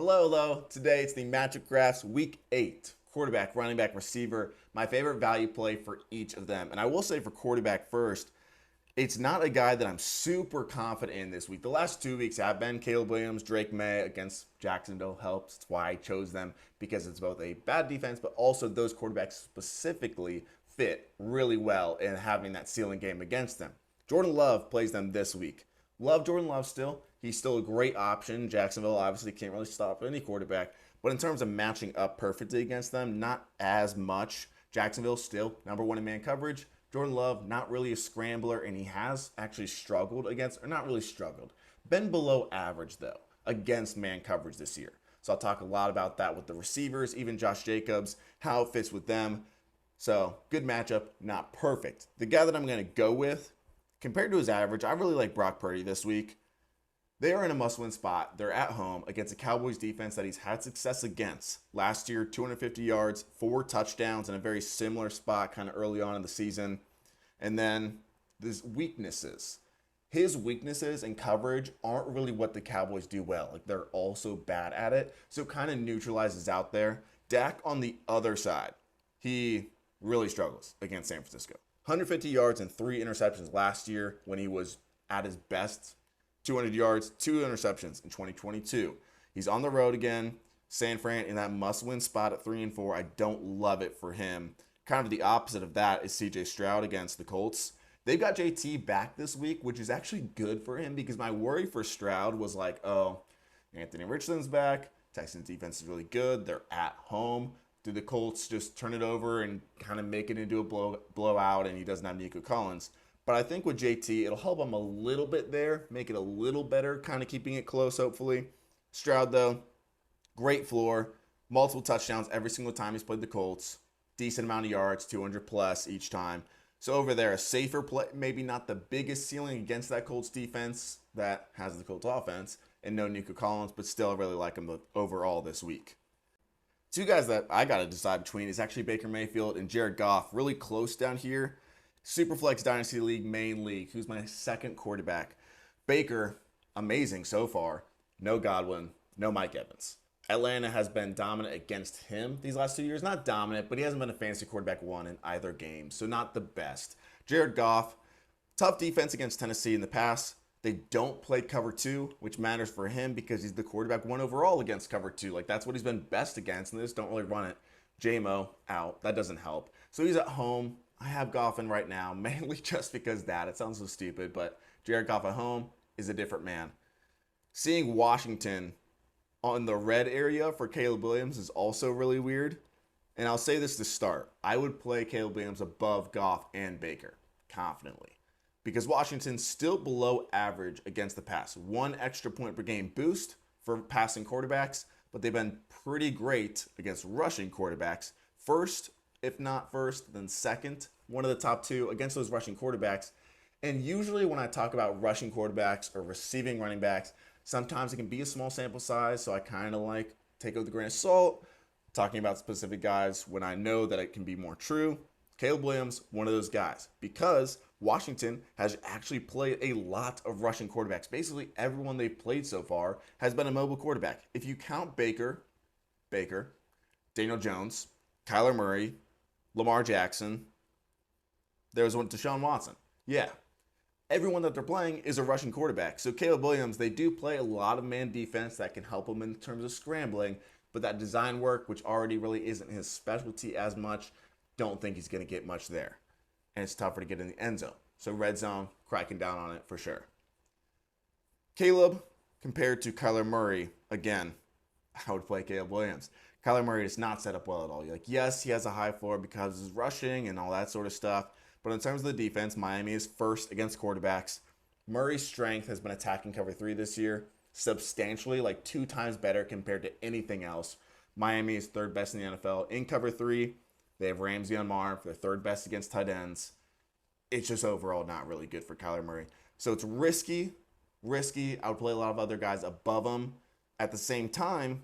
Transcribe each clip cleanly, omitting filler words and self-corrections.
Hello. Today it's the Magic Graphs Week 8. Quarterback, running back, receiver. My favorite value play for each of them. And I will say for quarterback first, it's not a guy that I'm super confident in this week. The last 2 weeks have been Caleb Williams, Drake May against Jacksonville helps. That's why I chose them, because it's both a bad defense, but also those quarterbacks specifically fit really well in having that ceiling game against them. Jordan Love plays them this week. Love Jordan Love still. He's still a great option. Jacksonville obviously can't really stop any quarterback. But in terms of matching up perfectly against them, not as much. Jacksonville still number one in man coverage. Jordan Love, not really a scrambler, and he has actually struggled against, or not really struggled, been below average, though, against man coverage this year. So I'll talk a lot about that with the receivers, even Josh Jacobs, how it fits with them. So good matchup, not perfect. The guy that I'm going to go with, compared to his average, I really like Brock Purdy this week. They are in a must-win spot. They're at home against a Cowboys defense that he's had success against. Last year, 250 yards, 4 touchdowns in a very similar spot kind of early on in the season. And then his weaknesses. His weaknesses in coverage aren't really what the Cowboys do well. Like, they're also bad at it. So it kind of neutralizes out there. Dak on the other side, he really struggles against San Francisco. 150 yards and 3 interceptions last year when he was at his best. 200 yards, 2 interceptions in 2022. He's on the road again. San Fran in that must-win spot at 3-4. I don't love it for him. Kind of the opposite of that is C.J. Stroud against the Colts. They've got JT back this week, which is actually good for him, because my worry for Stroud was like, oh, Anthony Richardson's back. Texans defense is really good. They're at home. Do the Colts just turn it over and kind of make it into a blowout, and he doesn't have Nico Collins? But I think with JT, it'll help him a little bit there, make it a little better, kind of keeping it close, hopefully. Stroud, though, great floor, multiple touchdowns every single time he's played the Colts. Decent amount of yards, 200 plus each time. So over there, a safer play, maybe not the biggest ceiling against that Colts defense that has the Colts offense, and no Nico Collins, but still really like him overall this week. Two guys that I got to decide between is actually Baker Mayfield and Jared Goff, really close down here. Superflex Dynasty League, main league. Who's my second quarterback? Baker, amazing so far. No Godwin, no Mike Evans. Atlanta has been dominant against him these last 2 years. Not dominant, but he hasn't been a fantasy quarterback one in either game, so not the best. Jared Goff, tough defense against Tennessee in the past. They don't play cover 2, which matters for him because he's the quarterback 1 overall against cover 2. Like, that's what he's been best against, and they just don't really run it. JMO out. That doesn't help. So he's at home. I have Goff in right now, mainly just because that. It sounds so stupid, but Jared Goff at home is a different man. Seeing Washington on the red area for Caleb Williams is also really weird. And I'll say this to start. I would play Caleb Williams above Goff and Baker, confidently. Because Washington's still below average against the pass. 1 extra point per game boost for passing quarterbacks, but they've been pretty great against rushing quarterbacks. First, if not first, then second, one of the top 2 against those rushing quarterbacks. And usually when I talk about rushing quarterbacks or receiving running backs, sometimes it can be a small sample size, so I kind of like take it with a grain of salt, talking about specific guys when I know that it can be more true. Caleb Williams, one of those guys, because Washington has actually played a lot of rushing quarterbacks. Basically, everyone they've played so far has been a mobile quarterback. If you count Baker, Daniel Jones, Kyler Murray, Lamar Jackson, there's one Deshaun Watson. Yeah. Everyone that they're playing is a rushing quarterback. So Caleb Williams, they do play a lot of man defense that can help him in terms of scrambling, but that design work, which already really isn't his specialty as much, don't think he's going to get much there. And it's tougher to get in the end zone. So red zone, cracking down on it for sure. Caleb, compared to Kyler Murray, again, I would play Caleb Williams. Kyler Murray is not set up well at all. You're like, yes, he has a high floor because he's rushing and all that sort of stuff. But in terms of the defense, Miami is first against quarterbacks. Murray's strength has been attacking cover 3 this year, substantially, like 2 times better compared to anything else. Miami is 3rd best in the NFL in cover 3. They have Ramsey on Marv. They're 3rd best against tight ends. It's just overall not really good for Kyler Murray. So it's risky. I would play a lot of other guys above him. At the same time,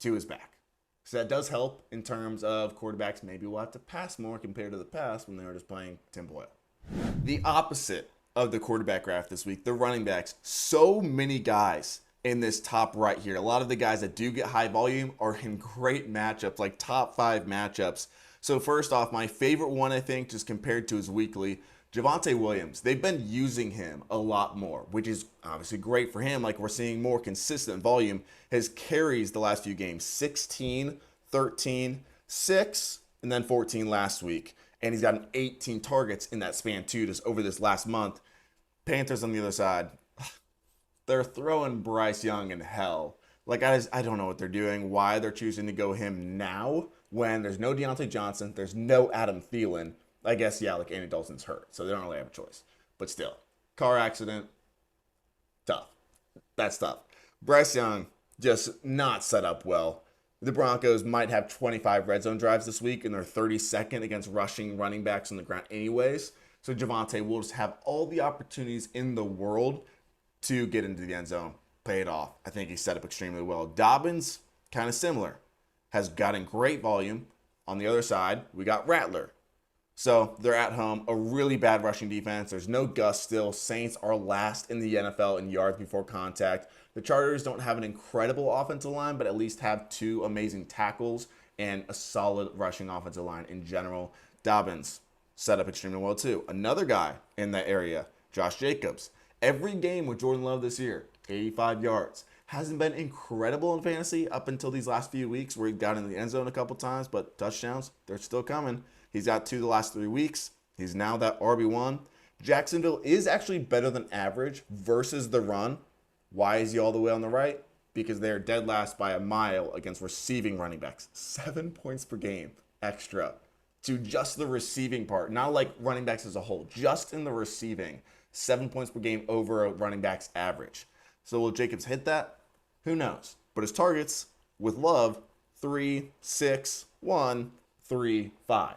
2 is back. So that does help in terms of quarterbacks maybe will have to pass more compared to the past when they were just playing Tim Boyle. The opposite of the quarterback draft this week, the running backs. So many guys in this top right here. A lot of the guys that do get high volume are in great matchups, like top 5 matchups. So first off, my favorite one, I think, just compared to his weekly, Javonte Williams. They've been using him a lot more, which is obviously great for him. Like, we're seeing more consistent volume. His carries the last few games, 16, 13, 6, and then 14 last week. And he's gotten 18 targets in that span too, just over this last month. Panthers on the other side, they're throwing Bryce Young in hell. Like, I don't know what they're doing, why they're choosing to go him now when there's no Deontay Johnson, there's no Adam Thielen. I guess, yeah, like Andy Dalton's hurt, so they don't really have a choice. But still, car accident, tough. That's tough. Bryce Young, just not set up well. The Broncos might have 25 red zone drives this week, and they're 32nd against rushing running backs on the ground anyways. So Javonte will just have all the opportunities in the world to get into the end zone, pay it off. I think he's set up extremely well. Dobbins, kind of similar, has gotten great volume. On the other side, we got Rattler. So they're at home, a really bad rushing defense. There's no Gus still. Saints are last in the NFL in yards before contact. The Chargers don't have an incredible offensive line, but at least have 2 amazing tackles and a solid rushing offensive line in general. Dobbins set up extremely well too. Another guy in that area, Josh Jacobs. Every game with Jordan Love this year, 85 yards. Hasn't been incredible in fantasy up until these last few weeks where he got in the end zone a couple times, but touchdowns, they're still coming. He's got 2 the last 3 weeks. He's now that RB1. Jacksonville is actually better than average versus the run. Why is he all the way on the right? Because they're dead last by a mile against receiving running backs. 7 points per game extra to just the receiving part. Not like running backs as a whole, just in the receiving. 7 points per game over a running back's average. So will Jacobs hit that? Who knows? But his targets with Love, 3, 6, 1, 3, 5.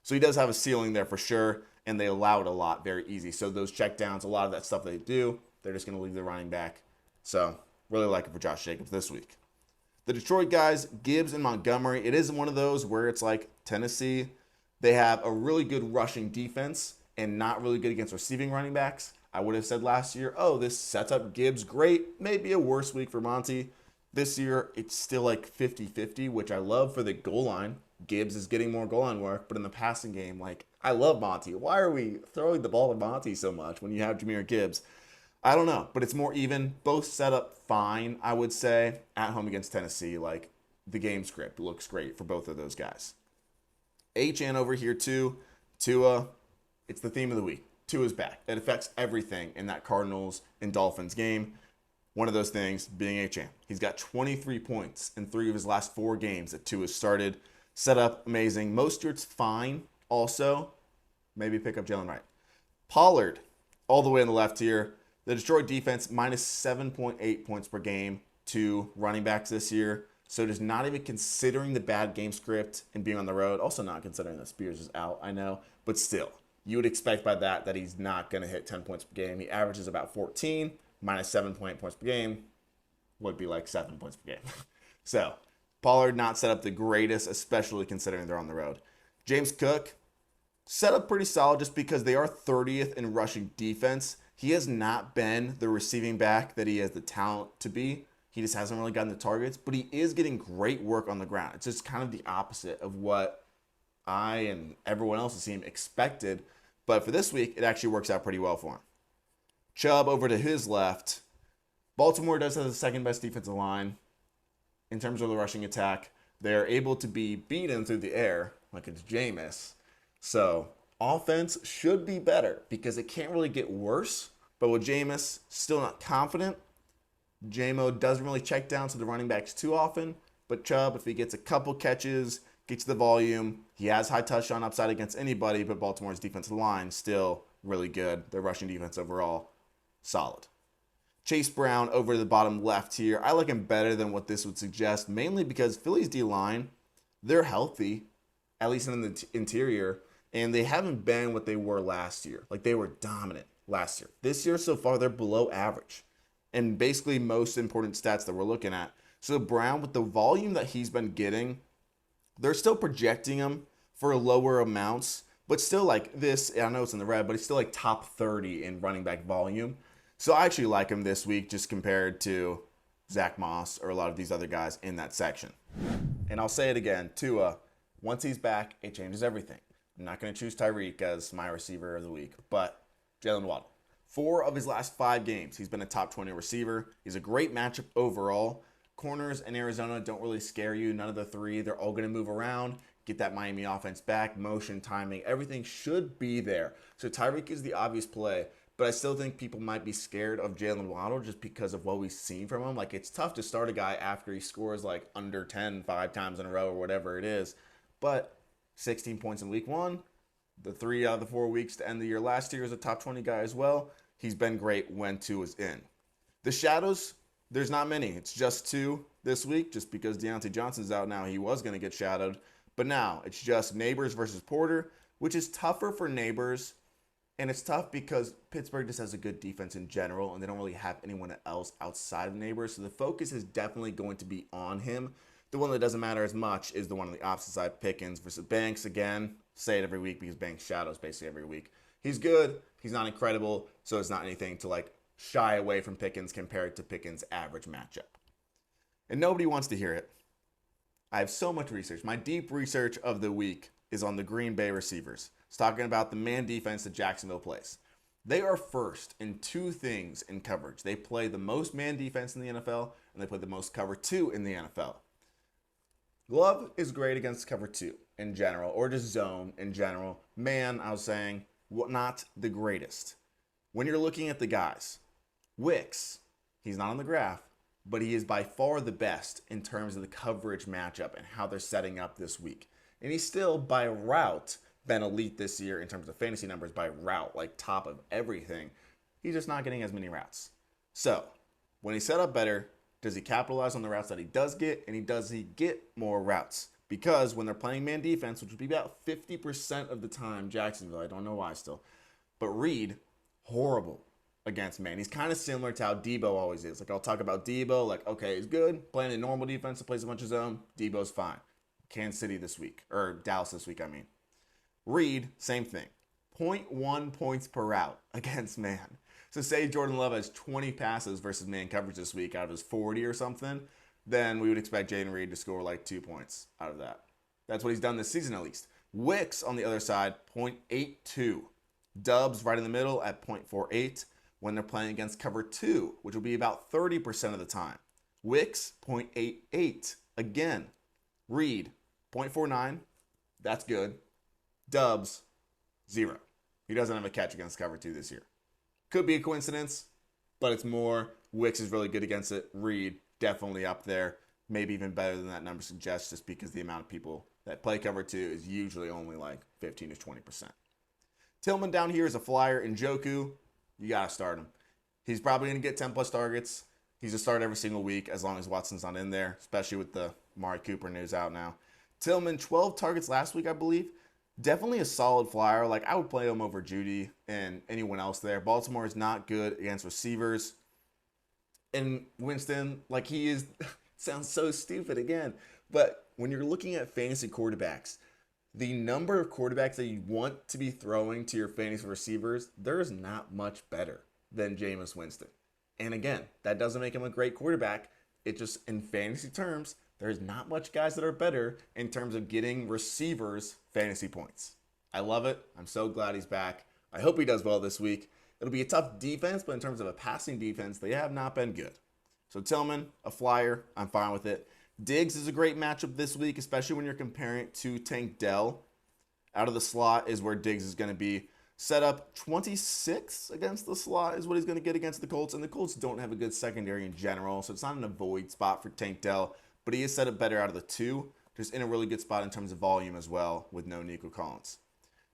So he does have a ceiling there for sure, and they allow it a lot, very easy. So those checkdowns, a lot of that stuff they do, they're just going to leave the running back. So really like it for Josh Jacobs this week. The Detroit guys, Gibbs and Montgomery, it is one of those where it's like Tennessee. They have a really good rushing defense and not really good against receiving running backs. I would have said last year, oh, this sets up Gibbs great. Maybe a worse week for Monty. This year, it's still like 50-50, which I love for the goal line. Gibbs is getting more goal line work, but in the passing game, like, I love Monty. Why are we throwing the ball to Monty so much when you have Jahmyr Gibbs? I don't know, but it's more even. Both set up fine, I would say, at home against Tennessee. Like, the game script looks great for both of those guys. HN over here, too. Tua, it's the theme of the week. Tua's back. It affects everything in that Cardinals and Dolphins game. One of those things being HN. He's got 23 points in 3 of his last 4 games that Tua started. Set up, amazing. Mostert's fine. Also, maybe pick up Jalen Wright. Pollard, all the way on the left here. The Detroit defense, minus 7.8 points per game to running backs this year. So just not even considering the bad game script and being on the road. Also not considering that Spears is out, I know. But still, you would expect by that he's not going to hit 10 points per game. He averages about 14. Minus 7.8 points per game would be like 7 points per game. So, Pollard not set up the greatest, especially considering they're on the road. James Cook, set up pretty solid just because they are 30th in rushing defense. He has not been the receiving back that he has the talent to be. He just hasn't really gotten the targets, but he is getting great work on the ground. It's just kind of the opposite of what I and everyone else's team expected. But for this week, it actually works out pretty well for him. Chubb over to his left. Baltimore does have the second best defensive line in terms of the rushing attack. They're able to be beaten through the air, like it's Jameis. So offense should be better because it can't really get worse. But with Jameis still not confident, J-Mo doesn't really check down to the running backs too often. But Chubb, if he gets a couple catches, gets the volume, he has high touchdown upside against anybody, but Baltimore's defensive line still really good. Their rushing defense overall, solid. Chase Brown over to the bottom left here. I like him better than what this would suggest, mainly because Philly's D-line, they're healthy, at least in the interior, and they haven't been what they were last year. Like, they were dominant last year. This year so far, they're below average. And basically most important stats that we're looking at. So Brown, with the volume that he's been getting, they're still projecting him for lower amounts, but still like this, I know it's in the red, but he's still like top 30 in running back volume. So I actually like him this week just compared to Zach Moss or a lot of these other guys in that section. And I'll say it again, Tua, once he's back, it changes everything. I'm not going to choose Tyreek as my receiver of the week, but Jalen Waddle. 4 of his last 5 games, he's been a top 20 receiver. He's a great matchup overall. Corners in Arizona don't really scare you. None of the 3. They're all going to move around, get that Miami offense back, motion, timing. Everything should be there. So Tyreek is the obvious play, but I still think people might be scared of Jalen Waddle just because of what we've seen from him. Like, it's tough to start a guy after he scores like under 10 5 times in a row or whatever it is. But 16 points in week 1. The 3 out of the 4 weeks to end the year last year is a top 20 guy as well. He's been great when 2 is in. The shadows, there's not many. It's just 2 this week, just because Deontay Johnson's out now. He was going to get shadowed. But now it's just Neighbors versus Porter, which is tougher for Neighbors. And it's tough because Pittsburgh just has a good defense in general, and they don't really have anyone else outside of Neighbors. So the focus is definitely going to be on him. The one that doesn't matter as much is the one on the opposite side, Pickens versus Banks. Again, say it every week because Banks shadows basically every week. He's good. He's not incredible, so it's not anything to like shy away from Pickens compared to Pickens' average matchup. And nobody wants to hear it. I have so much research. My deep research of the week is on the Green Bay receivers. It's talking about the man defense that Jacksonville plays. They are first in 2 things in coverage. They play the most man defense in the NFL, and they play the most cover 2 in the NFL. Love is great against cover 2 in general, or just zone in general. Man, I was saying, not the greatest. When you're looking at the guys, Wicks, he's not on the graph, but he is by far the best in terms of the coverage matchup and how they're setting up this week. And he's still, by route, been elite this year in terms of fantasy numbers by route, like top of everything. He's just not getting as many routes. So, when he's set up better, does he capitalize on the routes that he does get, and does he get more routes? Because when they're playing man defense, which would be about 50% of the time, Jacksonville, I don't know why still, but Reed, horrible against man. He's kind of similar to how Debo always is. Like, I'll talk about Debo, like, okay, he's good, playing a normal defense, plays a bunch of zone, Debo's fine. Kansas City this week, or Dallas this week, I mean. Reed, same thing. 0.1 points per route against man. So say Jordan Love has 20 passes versus man coverage this week out of his 40 or something, then we would expect Jayden Reed to score like 2 points out of that. That's what he's done this season at least. Wicks on the other side, 0.82. Dubs right in the middle at 0.48 when they're playing against cover 2, which will be about 30% of the time. Wicks, 0.88. Again, Reed, 0.49. That's good. Dubs, 0. He doesn't have a catch against cover 2 this year. Could be a coincidence, but it's more Wicks is really good against it. Reed, definitely up there. Maybe even better than that number suggests, just because the amount of people that play cover 2 is usually only like 15 to 20%. Tillman down here is a flyer. Njoku, you got to start him. He's probably going to get 10 plus targets. He's a start every single week as long as Watson's not in there, especially with the Amari Cooper news out now. Tillman, 12 targets last week, I believe. Definitely a solid flyer. Like, I would play him over Judy and anyone else there. Baltimore is not good against receivers. And Winston, like, he is, sounds so stupid again. But when you're looking at fantasy quarterbacks, the number of quarterbacks that you want to be throwing to your fantasy receivers, there's not much better than Jameis Winston. And again, that doesn't make him a great quarterback. It just, in fantasy terms, there's not much guys that are better in terms of getting receivers fantasy points. I love it. I'm so glad he's back. I hope he does well this week. It'll be a tough defense, but in terms of a passing defense, they have not been good. So Tillman, a flyer, I'm fine with it. Diggs is a great matchup this week, especially when you're comparing it to Tank Dell. Out of the slot is where Diggs is going to be. Set up 26 against the slot is what he's going to get against the Colts. And the Colts don't have a good secondary in general, so it's not an avoid spot for Tank Dell. But he is set up better out of the 2. Just in a really good spot in terms of volume as well with no Nico Collins.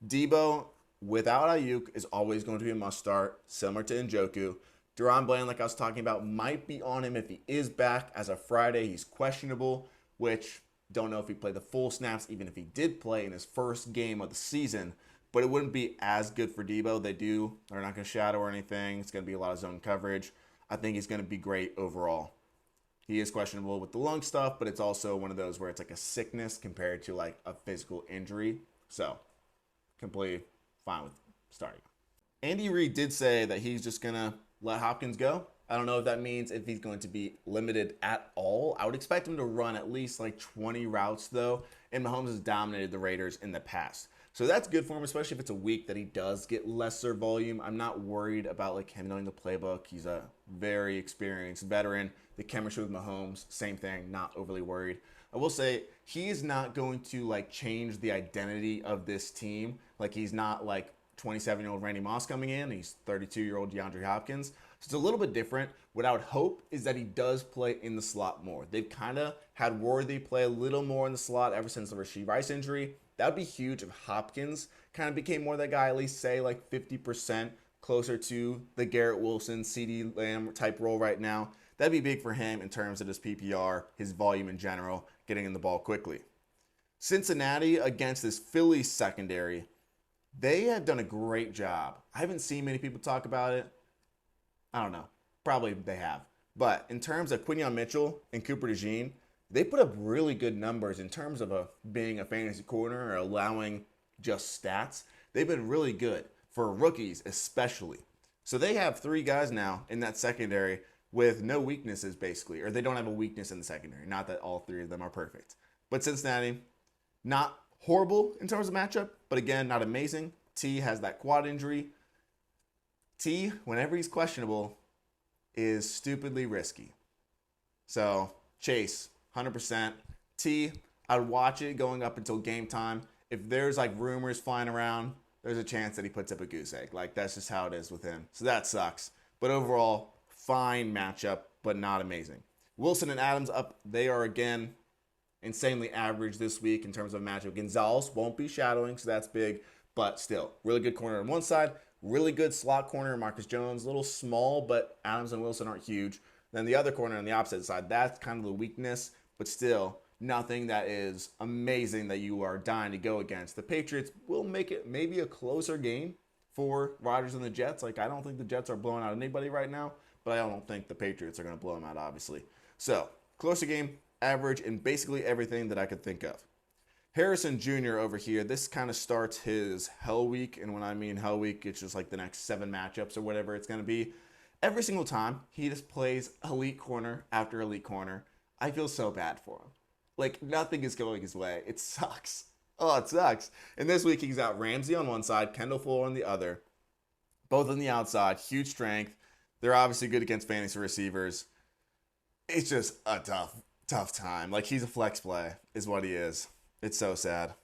Debo, without Ayuk, is always going to be a must start, similar to Njoku. Deron Bland, like I was talking about, might be on him if he is back. As of Friday, he's questionable, which don't know if he played the full snaps, even if he did play in his first game of the season. But it wouldn't be as good for Debo. They're not going to shadow or anything. It's going to be a lot of zone coverage. I think he's going to be great overall. He is questionable with the lung stuff, but it's also one of those where it's like a sickness compared to like a physical injury. So, completely fine with starting. Andy Reid did say that he's just going to let Hopkins go. I don't know if that means if he's going to be limited at all. I would expect him to run at least like 20 routes though, and Mahomes has dominated the Raiders in the past. So that's good for him, especially if it's a week that he does get lesser volume. I'm not worried about like him knowing the playbook. He's a very experienced veteran. The chemistry with Mahomes, same thing, not overly worried. I will say he is not going to like change the identity of this team. Like he's not like 27-year-old Randy Moss coming in. He's 32-year-old DeAndre Hopkins. So it's a little bit different. What I would hope is that he does play in the slot more. They've kind of had Worthy play a little more in the slot ever since the Rashee Rice injury. That would be huge if Hopkins kind of became more that guy, at least say like 50% closer to the Garrett Wilson, CeeDee Lamb type role right now. That'd be big for him in terms of his PPR, his volume in general, getting in the ball quickly. Cincinnati against this Phillies secondary, they have done a great job. I haven't seen many people talk about it. I don't know. Probably they have. But in terms of Quinyon Mitchell and Cooper DeJean, they put up really good numbers in terms of being a fantasy corner or allowing just stats. They've been really good for rookies especially. So they have 3 guys now in that secondary with no weaknesses basically, or they don't have a weakness in the secondary. Not that all 3 of them are perfect. But Cincinnati, not horrible in terms of matchup, but again, not amazing. T has that quad injury. T, whenever he's questionable, is stupidly risky. So Chase, 100%. T, I'd watch it going up until game time. If there's like rumors flying around, there's a chance that he puts up a goose egg. Like that's just how it is with him. So that sucks. But overall, fine matchup, but not amazing. Wilson and Adams up. They are again insanely average this week in terms of matchup. Gonzalez won't be shadowing, so that's big. But still, really good corner on one side. Really good slot corner, Marcus Jones. A little small, but Adams and Wilson aren't huge. Then the other corner on the opposite side, that's kind of the weakness, but still nothing that is amazing that you are dying to go against. The Patriots will make it maybe a closer game for Rodgers and the Jets. Like, I don't think the Jets are blowing out anybody right now, but I don't think the Patriots are going to blow them out, obviously. So, closer game, average in basically everything that I could think of. Harrison Jr. over here, this kind of starts his hell week, and when I mean hell week, it's just like the next 7 matchups or whatever it's going to be. Every single time, he just plays elite corner after elite corner. I feel so bad for him. Like, nothing is going his way. It sucks. Oh, it sucks. And this week, he's got Ramsey on one side, Kendall Fuller on the other. Both on the outside, huge strength. They're obviously good against fantasy receivers. It's just a tough time. Like, he's a flex play, is what he is. It's so sad.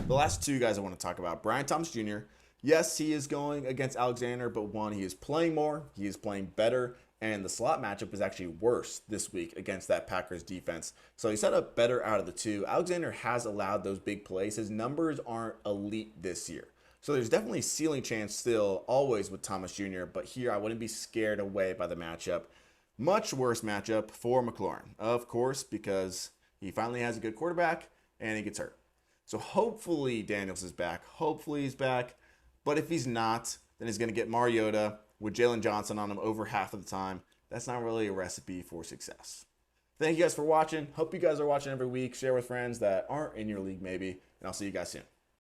The last 2 guys I want to talk about, Brian Thomas Jr. Yes, he is going against Alexander, but one, he is playing more, he is playing better, and the slot matchup is actually worse this week against that Packers defense. So he set up better out of the 2. Alexander has allowed those big plays. His numbers aren't elite this year. So there's definitely ceiling chance still, always with Thomas Jr., but here I wouldn't be scared away by the matchup. Much worse matchup for McLaurin, of course, because he finally has a good quarterback, and he gets hurt. So hopefully Daniels is back. Hopefully he's back. But if he's not, then he's going to get Mariota with Jalen Johnson on him over half of the time. That's not really a recipe for success. Thank you guys for watching. Hope you guys are watching every week. Share with friends that aren't in your league maybe. And I'll see you guys soon.